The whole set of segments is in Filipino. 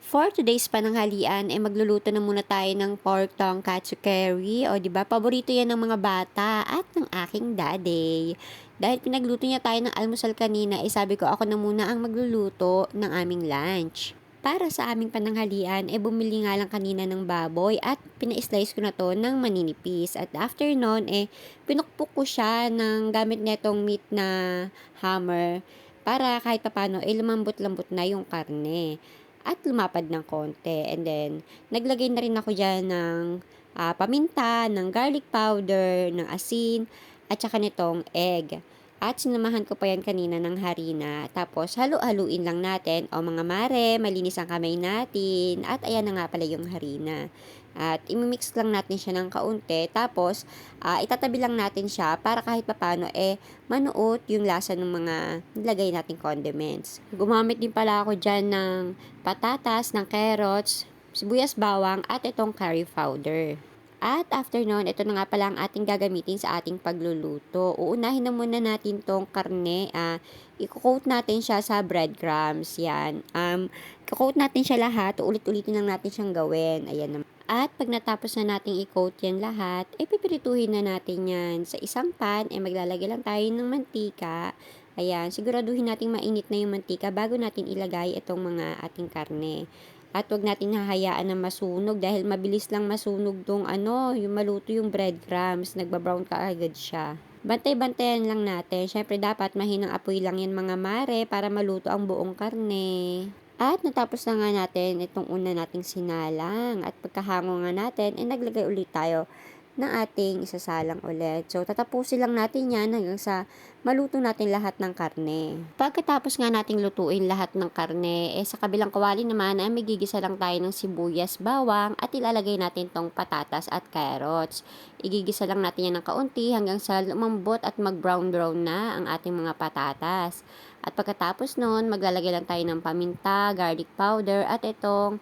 For today's pananghalian, magluluto na muna tayo ng pork tonkatsu curry. O, di ba? Paborito yan ng mga bata at ng aking daddy. Dahil pinagluto niya tayo ng almusal kanina, sabi ko ako na muna ang magluluto ng aming lunch. Para sa aming pananghalian, bumili nga lang kanina ng baboy at pina-slice ko na to ng maninipis. At after nun, pinukpok ko siya ng gamit netong meat na hammer para kahit papano, lumambot-lambot na yung karne at lumapad ng konti. And then, naglagay na rin ako dyan ng paminta, ng garlic powder, ng asin, at saka nitong egg. At sinamahan ko pa yan kanina ng harina. Tapos, halu-haluin lang natin. O mga mare, malinis ang kamay natin. At ayan na nga pala yung harina. At imimix lang natin siya ng kaunti. Tapos, itatabi lang natin siya para kahit papano manuot yung lasa ng mga nilagay nating condiments. Gumamit din pala ako dyan ng patatas, ng carrots, sibuyas bawang at itong curry powder. At after nun, ito na nga pala ang ating gagamitin sa ating pagluluto. Uunahin na muna natin tong karne. I-coat natin siya sa breadcrumbs. Yan. I-coat natin siya lahat. Ulit-ulitin lang natin siyang gawin. Ayan naman. At pag natapos na nating i-coat yan lahat, pipirituhin na natin yan. Sa isang pan, maglalagay lang tayo ng mantika. Ayan, siguraduhin nating mainit na yung mantika bago natin ilagay itong mga ating karne. At wag natin hahayaan na masunog dahil mabilis lang masunog tong yung maluto yung breadcrumbs. Nagbabrown ka agad siya. Bantay-bantayan lang natin. Syempre dapat mahinang apoy lang yan mga mare para maluto ang buong karne. At natapos na nga natin itong una nating sinalang. At pagkahango nga natin, naglagay ulit tayo ng ating isasalang ulit. So, tatapusin lang natin yan hanggang sa maluto natin lahat ng karne. Pagkatapos nga nating lutuin lahat ng karne, sa kabilang kawali naman ay magigisa lang tayo ng sibuyas, bawang at ilalagay natin tong patatas at carrots. Igigisa lang natin yan ng kaunti hanggang sa lumambot at mag-brown-brown na ang ating mga patatas. At pagkatapos nun, maglalagay lang tayo ng paminta, garlic powder at itong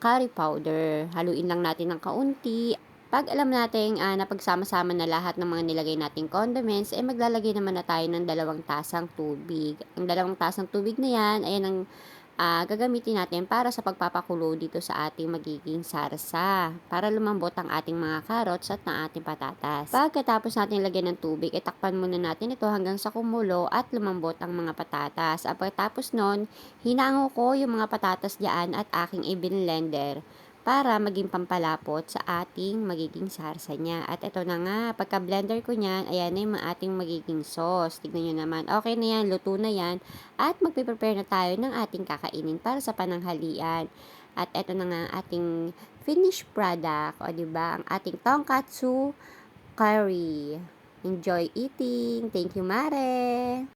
curry powder. Haluin lang natin ng kaunti. Pag alam natin napagsama-sama na lahat ng mga nilagay nating condiments, maglalagay naman na tayo ng 2 tasang tubig. Ang 2 tasang tubig na yan, ayan ang gagamitin natin para sa pagpapakulo dito sa ating magiging sarsa. Para lumambot ang ating mga carrots at ng ating patatas. Pagkatapos natin lagyan ng tubig, itakpan muna natin ito hanggang sa kumulo at lumambot ang mga patatas. At pagkatapos nun, hinango ko yung mga patatas diyan at aking i-blender para maging pampalapot sa ating magiging sarsa niya. At ito na nga, pagka-blender ko niyan, ayan na yung ating magiging sauce. Tignan nyo naman, okay na yan, luto na yan. At magpe-prepare na tayo ng ating kakainin para sa pananghalian. At ito na nga ating finished product, o diba, ang ating tonkatsu curry. Enjoy eating! Thank you, Mare!